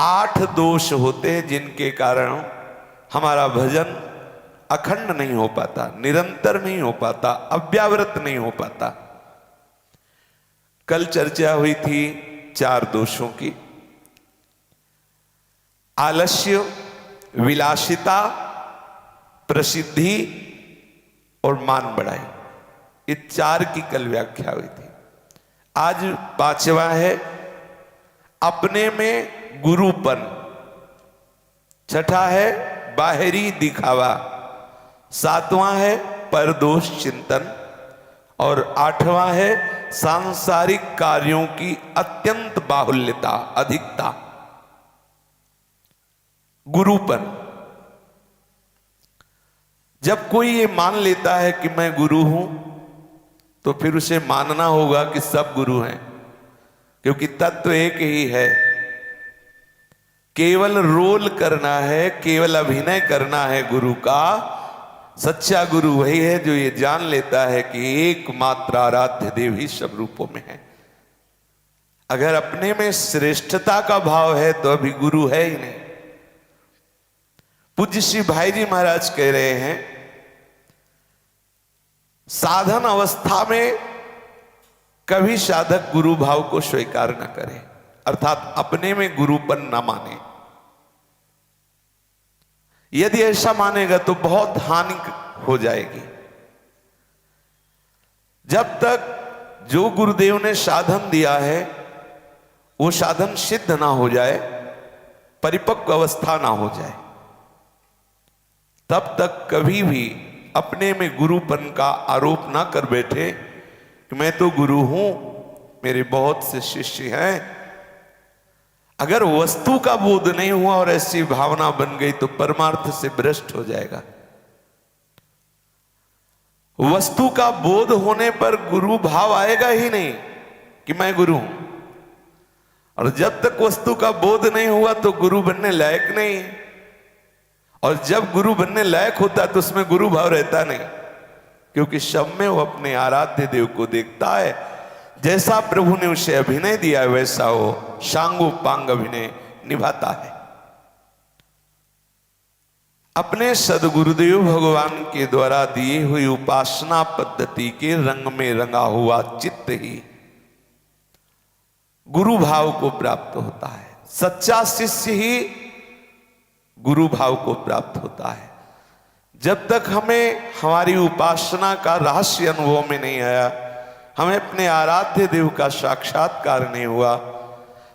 8 दोष होते हैं जिनके कारण हमारा भजन अखंड नहीं हो पाता, निरंतर नहीं हो पाता, अव्यावृत नहीं हो पाता। कल चर्चा हुई थी 4 दोषों की। आलस्य, विलासिता, प्रसिद्धि और मान बढ़ाई, ये 4 की कल व्याख्या हुई थी। आज 5वां है अपने में गुरुपन, 6ठा है बाहरी दिखावा, 7वां है परदोष चिंतन और 8वां है सांसारिक कार्यों की अत्यंत बाहुल्यता, अधिकता। गुरुपन, जब कोई ये मान लेता है कि मैं गुरु हूं तो फिर उसे मानना होगा कि सब गुरु हैं, क्योंकि तत्व एक ही है। केवल रोल करना है, केवल अभिनय करना है गुरु का। सच्चा गुरु वही है जो ये जान लेता है कि एकमात्र आराध्य देव ही सब रूपों में है। अगर अपने में श्रेष्ठता का भाव है तो अभी गुरु है ही नहीं। पूज्य श्री भाई जी महाराज कह रहे हैं, साधन अवस्था में कभी साधक गुरु भाव को स्वीकार न करे, अर्थात अपने में गुरुपन न माने। यदि ऐसा मानेगा तो बहुत हानि हो जाएगी। जब तक जो गुरुदेव ने साधन दिया है वो साधन सिद्ध ना हो जाए, परिपक्व अवस्था ना हो जाए, तब तक कभी भी अपने में गुरुपन का आरोप ना कर बैठे कि मैं तो गुरु हूं, मेरे बहुत से शिष्य हैं। अगर वस्तु का बोध नहीं हुआ और ऐसी भावना बन गई तो परमार्थ से भ्रष्ट हो जाएगा। वस्तु का बोध होने पर गुरु भाव आएगा ही नहीं कि मैं गुरु हूं, और जब तक वस्तु का बोध नहीं हुआ तो गुरु बनने लायक नहीं है। और जब गुरु बनने लायक होता है तो उसमें गुरु भाव रहता नहीं, क्योंकि सब में वो अपने आराध्य देव को देखता है। जैसा प्रभु ने उसे अभिनय दिया वैसा वो सांगोपांग अभिनय निभाता है। अपने सदगुरुदेव भगवान के द्वारा दी हुई उपासना पद्धति के रंग में रंगा हुआ चित्त ही गुरु भाव को प्राप्त होता है। सच्चा शिष्य ही गुरु भाव को प्राप्त होता है। जब तक हमें हमारी उपासना का रहस्य अनुभव में नहीं आया, हमें अपने आराध्य देव का साक्षात्कार नहीं हुआ,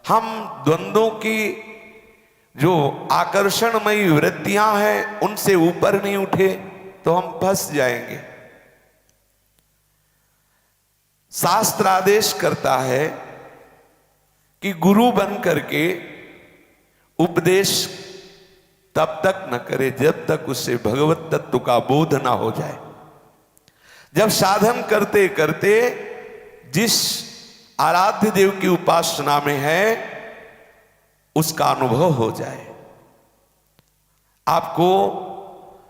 हम द्वंद्वों की जो आकर्षणमयी वृत्तियां हैं उनसे ऊपर नहीं उठे तो हम फंस जाएंगे। शास्त्र आदेश करता है कि गुरु बन करके उपदेश तब तक न करे जब तक उससे भगवत तत्व का बोध ना हो जाए। जब साधन करते करते जिस आराध्य देव की उपासना में है उसका अनुभव हो जाए, आपको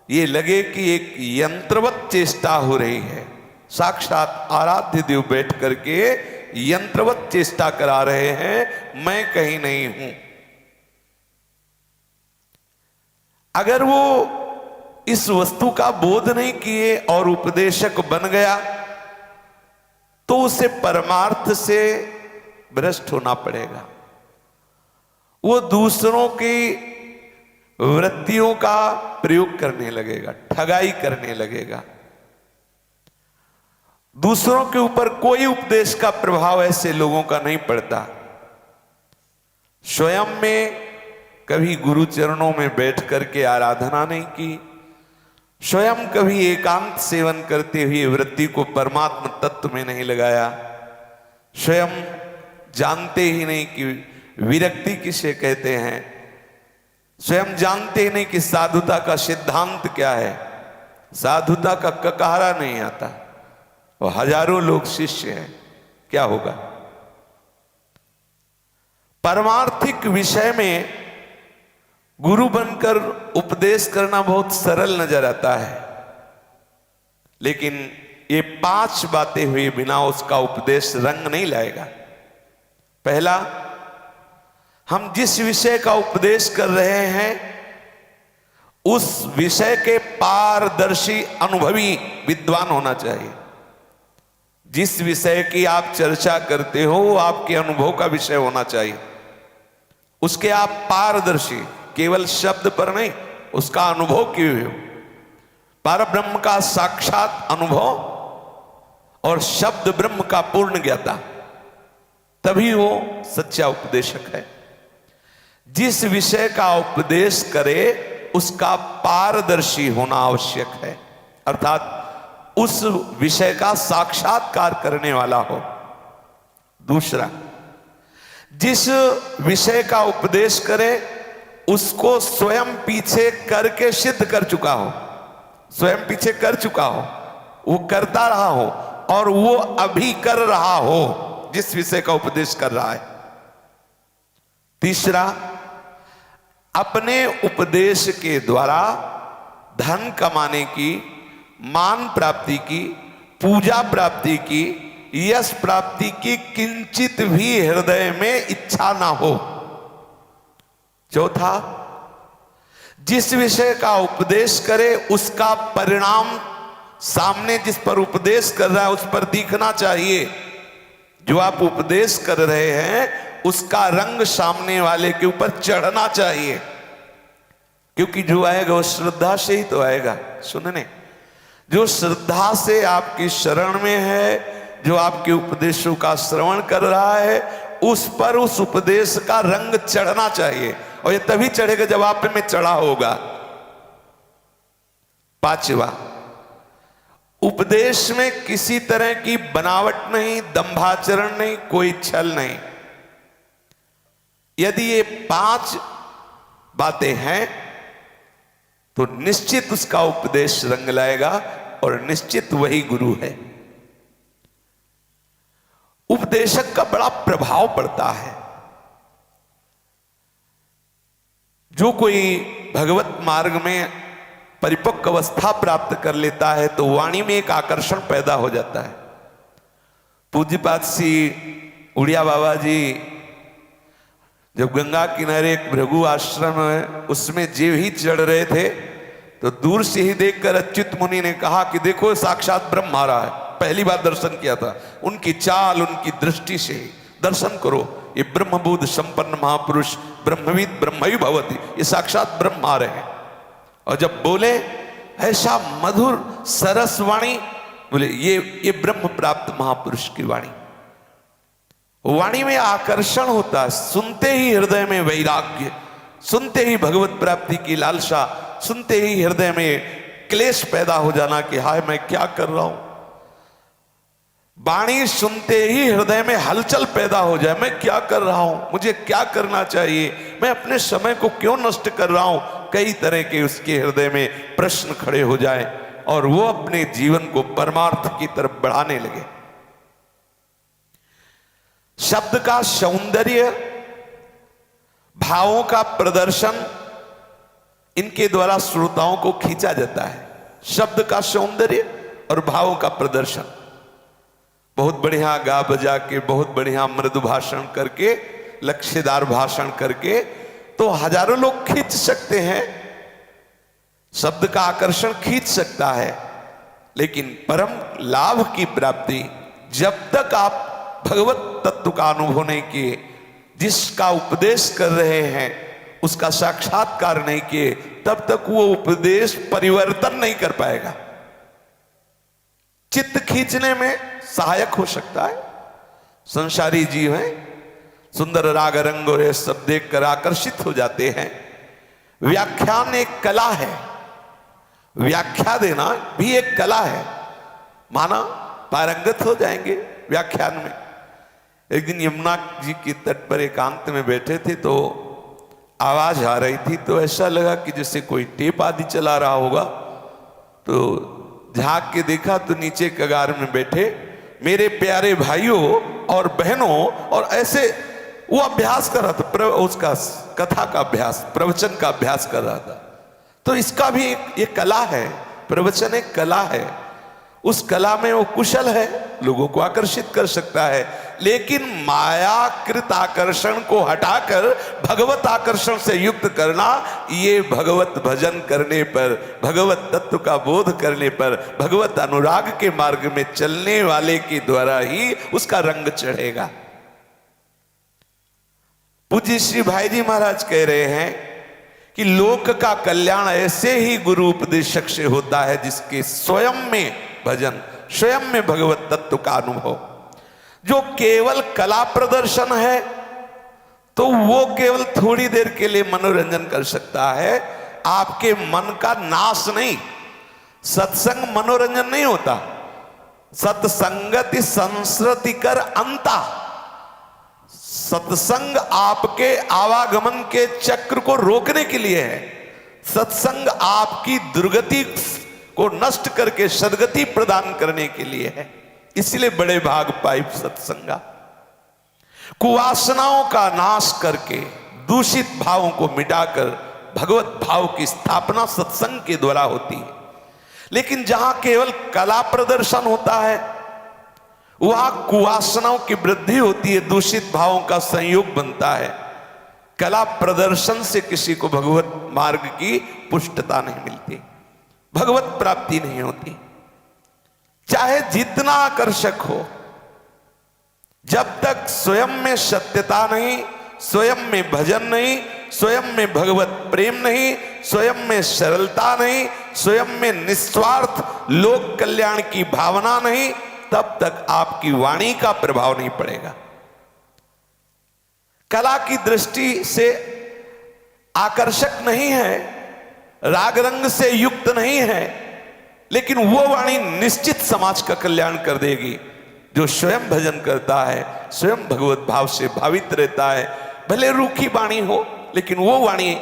ये लगे कि एक यंत्रवत चेष्टा हो रही है, साक्षात आराध्य देव बैठ करके यंत्रवत चेष्टा करा रहे हैं, मैं कहीं नहीं हूं। अगर वो इस वस्तु का बोध नहीं किए और उपदेशक बन गया तो उसे परमार्थ से भ्रष्ट होना पड़ेगा। वो दूसरों की वृत्तियों का प्रयोग करने लगेगा, ठगाई करने लगेगा। दूसरों के ऊपर कोई उपदेश का प्रभाव ऐसे लोगों का नहीं पड़ता। स्वयं में कभी गुरु चरणों में बैठ करके आराधना नहीं की, स्वयं कभी एकांत सेवन करते हुए वृत्ति को परमात्मा तत्व में नहीं लगाया, स्वयं जानते ही नहीं कि विरक्ति किसे कहते हैं, स्वयं जानते ही नहीं कि साधुता का सिद्धांत क्या है। साधुता का ककारा नहीं आता और हजारों लोग शिष्य हैं, क्या होगा? परमार्थिक विषय में गुरु बनकर उपदेश करना बहुत सरल नजर आता है, लेकिन ये 5 बातें हुई बिना उसका उपदेश रंग नहीं लाएगा। पहला, हम जिस विषय का उपदेश कर रहे हैं उस विषय के पारदर्शी अनुभवी विद्वान होना चाहिए। जिस विषय की आप चर्चा करते हो वो आपके अनुभव का विषय होना चाहिए। उसके आप पारदर्शी, केवल शब्द पर नहीं, उसका अनुभव किए हो। परब्रह्म का साक्षात अनुभव और शब्द ब्रह्म का पूर्ण ज्ञाता, तभी वो सच्चा उपदेशक है। जिस विषय का उपदेश करे उसका पारदर्शी होना आवश्यक है, अर्थात उस विषय का साक्षात्कार करने वाला हो। दूसरा, जिस विषय का उपदेश करे उसको स्वयं पीछे करके सिद्ध कर चुका हो, स्वयं पीछे कर चुका हो, वो करता रहा हो और वो अभी कर रहा हो जिस विषय का उपदेश कर रहा है। तीसरा, अपने उपदेश के द्वारा धन कमाने की, मान प्राप्ति की, पूजा प्राप्ति की, यश प्राप्ति की किंचित भी हृदय में इच्छा ना हो। चौथा, जिस विषय का उपदेश करे उसका परिणाम सामने जिस पर उपदेश कर रहा है उस पर दिखना चाहिए। जो आप उपदेश कर रहे हैं उसका रंग सामने वाले के ऊपर चढ़ना चाहिए, क्योंकि जो आएगा वो श्रद्धा से ही तो आएगा सुनने। जो श्रद्धा से आपकी शरण में है, जो आपके उपदेशों का श्रवण कर रहा है, उस पर उस उपदेश का रंग चढ़ना चाहिए, और ये तभी चढ़ेगा जब आप में चढ़ा होगा। पांचवा, उपदेश में किसी तरह की बनावट नहीं, दंभाचरण नहीं, कोई छल नहीं। यदि ये 5 बातें हैं तो निश्चित उसका उपदेश रंग लाएगा और निश्चित वही गुरु है। उपदेशक का बड़ा प्रभाव पड़ता है। जो कोई भगवत मार्ग में परिपक्व अवस्था प्राप्त कर लेता है तो वाणी में एक आकर्षण पैदा हो जाता है। पूज्यपाद श्री उड़िया बाबा जी जब गंगा किनारे एक भृगु आश्रम है उसमें जीव ही चढ़ रहे थे तो दूर से ही देखकर अच्युत मुनि ने कहा कि देखो साक्षात ब्रह्म आ रहा है। पहली बार दर्शन किया था, उनकी चाल, उनकी दृष्टि से दर्शन करो, ये ब्रह्मबोध संपन्न महापुरुष ब्रह्मविद ब्रह्मयु भवति, ये साक्षात ब्रह्म आ रहे हैं। और जब बोले ऐसा मधुर सरस वाणी, बोले ये ब्रह्म प्राप्त महापुरुष की वाणी। वाणी में आकर्षण होता है, सुनते ही हृदय में वैराग्य, सुनते ही भगवत प्राप्ति की लालसा, सुनते ही हृदय में क्लेश पैदा हो जाना कि हाय मैं क्या कर रहा हूं। वाणी सुनते ही हृदय में हलचल पैदा हो जाए, मैं क्या कर रहा हूं, मुझे क्या करना चाहिए, मैं अपने समय को क्यों नष्ट कर रहा हूं। कई तरह के उसके हृदय में प्रश्न खड़े हो जाए और वो अपने जीवन को परमार्थ की तरफ बढ़ाने लगे। शब्द का सौंदर्य, भावों का प्रदर्शन, इनके द्वारा श्रोताओं को खींचा जाता है। शब्द का सौंदर्य और भावों का प्रदर्शन, बहुत बढ़िया गा बजा के, बहुत बढ़िया मृदु भाषण करके, लक्ष्यदार भाषण करके तो हजारों लोग खींच सकते हैं, शब्द का आकर्षण खींच सकता है। लेकिन परम लाभ की प्राप्ति जब तक आप भगवत तत्व का अनुभव नहीं किए, जिसका उपदेश कर रहे हैं उसका साक्षात्कार नहीं किए, तब तक वो उपदेश परिवर्तन नहीं कर पाएगा। चित्त खींचने में सहायक हो सकता है, संसारी जीव हैं, सुंदर राग रंग और ये सब देखकर आकर्षित हो जाते हैं। व्याख्यान एक कला है, व्याख्या देना भी एक कला है, माना पारंगत हो जाएंगे व्याख्यान में। एक दिन यमुना जी के तट पर एकांत में बैठे थे तो आवाज आ रही थी, तो ऐसा लगा कि जैसे कोई टेप आदि चला रहा होगा। तो झांक के देखा तो नीचे कगार में बैठे मेरे प्यारे भाइयों और बहनों, और ऐसे वो अभ्यास कर रहा था, उसका कथा का अभ्यास, प्रवचन का अभ्यास कर रहा था। तो इसका भी एक कला है, प्रवचन एक कला है, उस कला में वो कुशल है, लोगों को आकर्षित कर सकता है। लेकिन मायाकृत आकर्षण को हटाकर भगवत आकर्षण से युक्त करना, ये भगवत भजन करने पर, भगवत तत्व का बोध करने पर, भगवत अनुराग के मार्ग में चलने वाले के द्वारा ही उसका रंग चढ़ेगा। पूज्य श्री भाई जी महाराज कह रहे हैं कि लोक का कल्याण ऐसे ही गुरु उपदेशक से होता है जिसके स्वयं में भजन, स्वयं में भगवत तत्व का अनुभव। जो केवल कला प्रदर्शन है तो वो केवल थोड़ी देर के लिए मनोरंजन कर सकता है, आपके मन का नाश नहीं। सत्संग मनोरंजन नहीं होता, सत्संगति संस्कृति कर अंता। सत्संग आपके आवागमन के चक्र को रोकने के लिए है। सत्संग आपकी दुर्गति को नष्ट करके सद्गति प्रदान करने के लिए है। इसलिए बड़े भाग पाइप सत्संगा। कुवासनाओं का नाश करके, दूषित भावों को मिटाकर भगवत भाव की स्थापना सत्संग के द्वारा होती है। लेकिन जहां केवल कला प्रदर्शन होता है, वहां कुवासनाओं की वृद्धि होती है, दूषित भावों का संयोग बनता है। कला प्रदर्शन से किसी को भगवत मार्ग की पुष्टता नहीं मिलती, भगवत प्राप्ति नहीं होती, चाहे जितना आकर्षक हो। जब तक स्वयं में सत्यता नहीं, स्वयं में भजन नहीं, स्वयं में भगवत प्रेम नहीं, स्वयं में सरलता नहीं, स्वयं में निस्वार्थ लोक कल्याण की भावना नहीं, तब तक आपकी वाणी का प्रभाव नहीं पड़ेगा। कला की दृष्टि से आकर्षक नहीं है, राग रंग से युक्त नहीं है, लेकिन वो वाणी निश्चित समाज का कल्याण कर देगी। जो स्वयं भजन करता है, स्वयं भगवत भाव से भावित रहता है, भले रूखी वाणी हो, लेकिन वो वाणी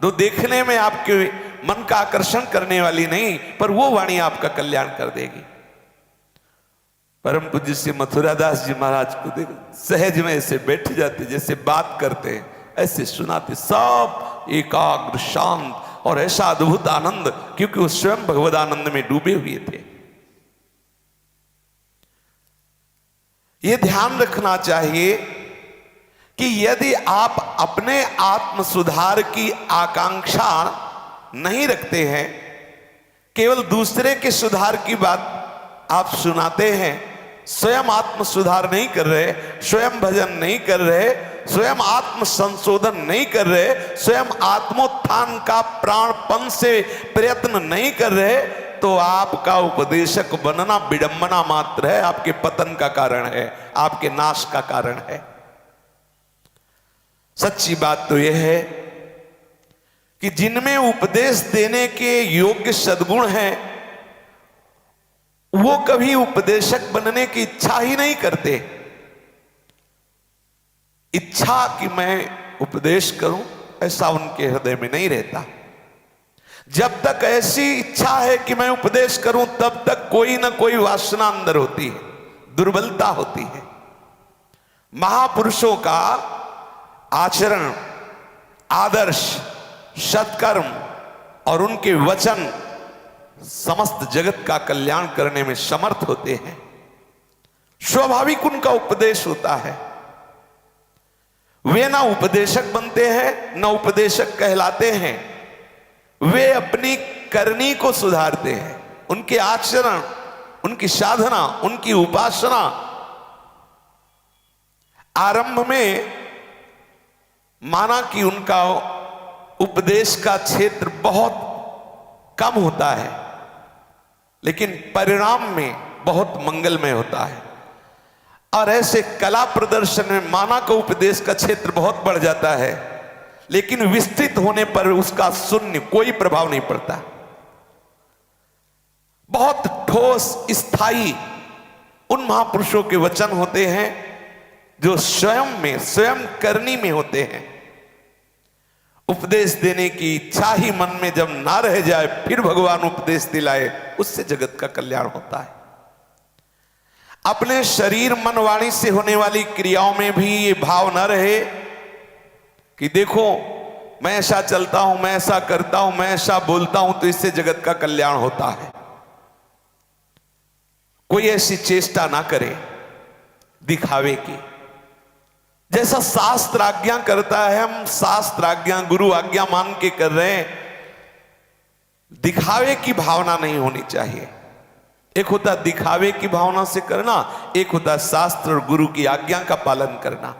जो देखने में आपके मन का आकर्षण करने वाली नहीं, पर वो वाणी आपका कल्याण कर देगी। परम पूज्य श्री मथुरादास जी महाराज को देखो, सहज में ऐसे बैठ जाते, जैसे बात करते हैं ऐसे सुनाते, सब एकाग्र शांत, और ऐसा अद्भुत आनंद, क्योंकि वो स्वयं भगवद आनंद में डूबे हुए थे। ये ध्यान रखना चाहिए कि यदि आप अपने आत्म सुधार की आकांक्षा नहीं रखते हैं, केवल दूसरे के सुधार की बात आप सुनाते हैं, स्वयं आत्म सुधार नहीं कर रहे, स्वयं भजन नहीं कर रहे, स्वयं आत्म संशोधन नहीं कर रहे, स्वयं आत्मोत्थान का प्राणपन से प्रयत्न नहीं कर रहे, तो आपका उपदेशक बनना विडंबना मात्र है, आपके पतन का कारण है, आपके नाश का कारण है। सच्ची बात तो यह है कि जिनमें उपदेश देने के योग्य सद्गुण हैं, वो कभी उपदेशक बनने की इच्छा ही नहीं करते। इच्छा कि मैं उपदेश करूं, ऐसा उनके हृदय में नहीं रहता। जब तक ऐसी इच्छा है कि मैं उपदेश करूं, तब तक कोई ना कोई वासना अंदर होती है, दुर्बलता होती है। महापुरुषों का आचरण, आदर्श, सत्कर्म और उनके वचन समस्त जगत का कल्याण करने में समर्थ होते हैं। स्वाभाविक उनका उपदेश होता है। वे ना उपदेशक बनते हैं, ना उपदेशक कहलाते हैं। वे अपनी करनी को सुधारते हैं। उनके आचरण, उनकी साधना, उनकी उपासना आरंभ में माना कि उनका उपदेश का क्षेत्र बहुत कम होता है, लेकिन परिणाम में बहुत मंगलमय होता है। और ऐसे कला प्रदर्शन में माना का उपदेश का क्षेत्र बहुत बढ़ जाता है, लेकिन विस्तृत होने पर उसका शून्य, कोई प्रभाव नहीं पड़ता। बहुत ठोस, स्थायी उन महापुरुषों के वचन होते हैं जो स्वयं में, स्वयं करनी में होते हैं। उपदेश देने की इच्छा ही मन में जब ना रह जाए, फिर भगवान उपदेश दिलाए, उससे जगत का कल्याण होता है। अपने शरीर मन वाणी से होने वाली क्रियाओं में भी ये भाव न रहे कि देखो मैं ऐसा चलता हूं, मैं ऐसा करता हूं, मैं ऐसा बोलता हूं, तो इससे जगत का कल्याण होता है। कोई ऐसी चेष्टा ना करे। दिखावे की। जैसा शास्त्र आज्ञा करता है, हम शास्त्र आज्ञा गुरु आज्ञा मान के कर रहे हैं, दिखावे की भावना नहीं होनी चाहिए। एक होता दिखावे की भावना से करना, एक होता शास्त्र और गुरु की आज्ञा का पालन करना।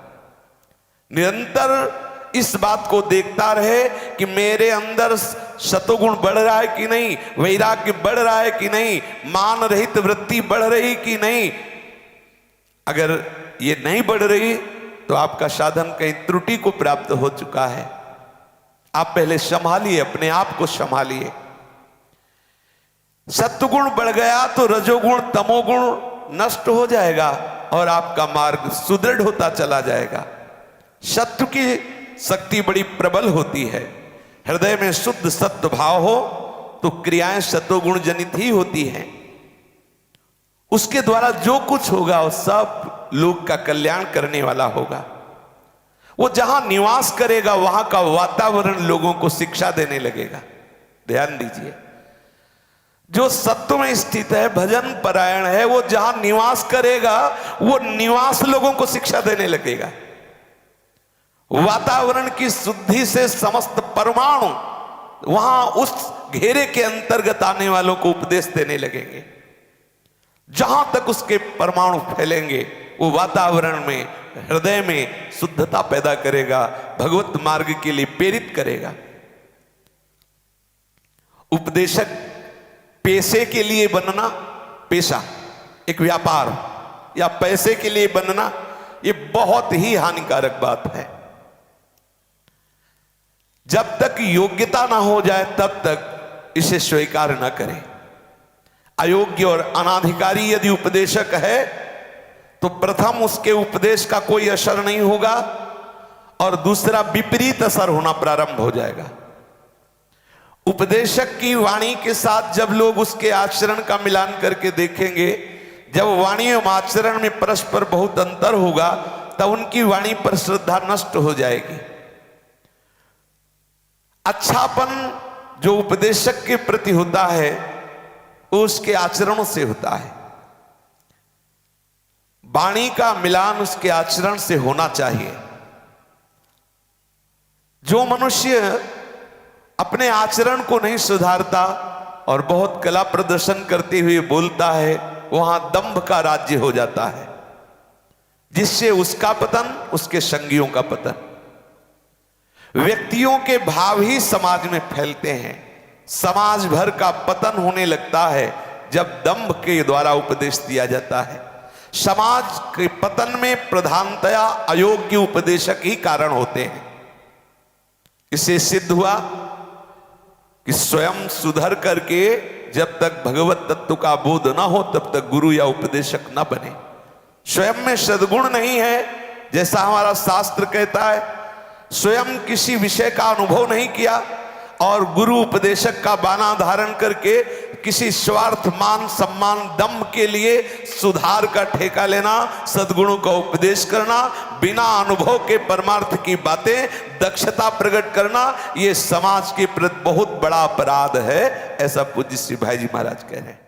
निरंतर इस बात को देखता रहे कि मेरे अंदर सतोगुण बढ़ रहा है कि नहीं, वैराग्य बढ़ रहा है कि नहीं, मान रहित वृत्ति बढ़ रही कि नहीं। अगर ये नहीं बढ़ रही तो आपका साधन कहीं त्रुटि को प्राप्त हो चुका है। आप पहले संभालिए, अपने आप को संभालिए। सत्वगुण बढ़ गया तो रजोगुण तमोगुण नष्ट हो जाएगा और आपका मार्ग सुदृढ़ होता चला जाएगा। सत्व की शक्ति बड़ी प्रबल होती है। हृदय में शुद्ध सत्व भाव हो तो क्रियाएं सत्वगुण जनित ही होती हैं। उसके द्वारा जो कुछ होगा वो सब लोग का कल्याण करने वाला होगा। वो जहां निवास करेगा वहां का वातावरण लोगों को शिक्षा देने लगेगा। ध्यान दीजिए, जो सत्व में स्थित है, भजन परायण है, वो जहां निवास करेगा वो निवास लोगों को शिक्षा देने लगेगा। वातावरण की शुद्धि से समस्त परमाणु वहां उस घेरे के अंतर्गत आने वालों को उपदेश देने लगेंगे। जहां तक उसके परमाणु फैलेंगे वो वातावरण में, हृदय में शुद्धता पैदा करेगा, भगवत मार्ग के लिए प्रेरित करेगा। उपदेशक पैसे के लिए बनना, पेशा एक व्यापार या पैसे के लिए बनना, ये बहुत ही हानिकारक बात है। जब तक योग्यता ना हो जाए तब तक इसे स्वीकार न करें। अयोग्य और अनाधिकारी यदि उपदेशक है तो प्रथम उसके उपदेश का कोई असर नहीं होगा और दूसरा विपरीत असर होना प्रारंभ हो जाएगा। उपदेशक की वाणी के साथ जब लोग उसके आचरण का मिलान करके देखेंगे, जब वाणी एवं आचरण में परस्पर बहुत अंतर होगा तब उनकी वाणी पर श्रद्धा नष्ट हो जाएगी। अच्छापन जो उपदेशक के प्रति होता है वो उसके आचरणों से होता है। वाणी का मिलान उसके आचरण से होना चाहिए। जो मनुष्य अपने आचरण को नहीं सुधारता और बहुत कला प्रदर्शन करते हुए बोलता है, वहां दंभ का राज्य हो जाता है, जिससे उसका पतन, उसके संगियों का पतन। व्यक्तियों के भाव ही समाज में फैलते हैं। समाज भर का पतन होने लगता है जब दंभ के द्वारा उपदेश दिया जाता है। समाज के पतन में प्रधानतया अयोग्य उपदेशक ही कारण होते हैं। इसे सिद्ध हुआ कि स्वयं सुधर करके जब तक भगवत तत्व का बोध न हो तब तक गुरु या उपदेशक न बने। स्वयं में सद्गुण नहीं है, जैसा हमारा शास्त्र कहता है, स्वयं किसी विषय का अनुभव नहीं किया और गुरु उपदेशक का बाना धारण करके किसी स्वार्थ, मान, सम्मान, दम्भ के लिए सुधार का ठेका लेना, सद्गुणों का उपदेश करना, बिना अनुभव के परमार्थ की बातें दक्षता प्रकट करना, ये समाज के प्रति बहुत बड़ा अपराध है। ऐसा पूज्य श्री भाई जी महाराज कह रहे हैं।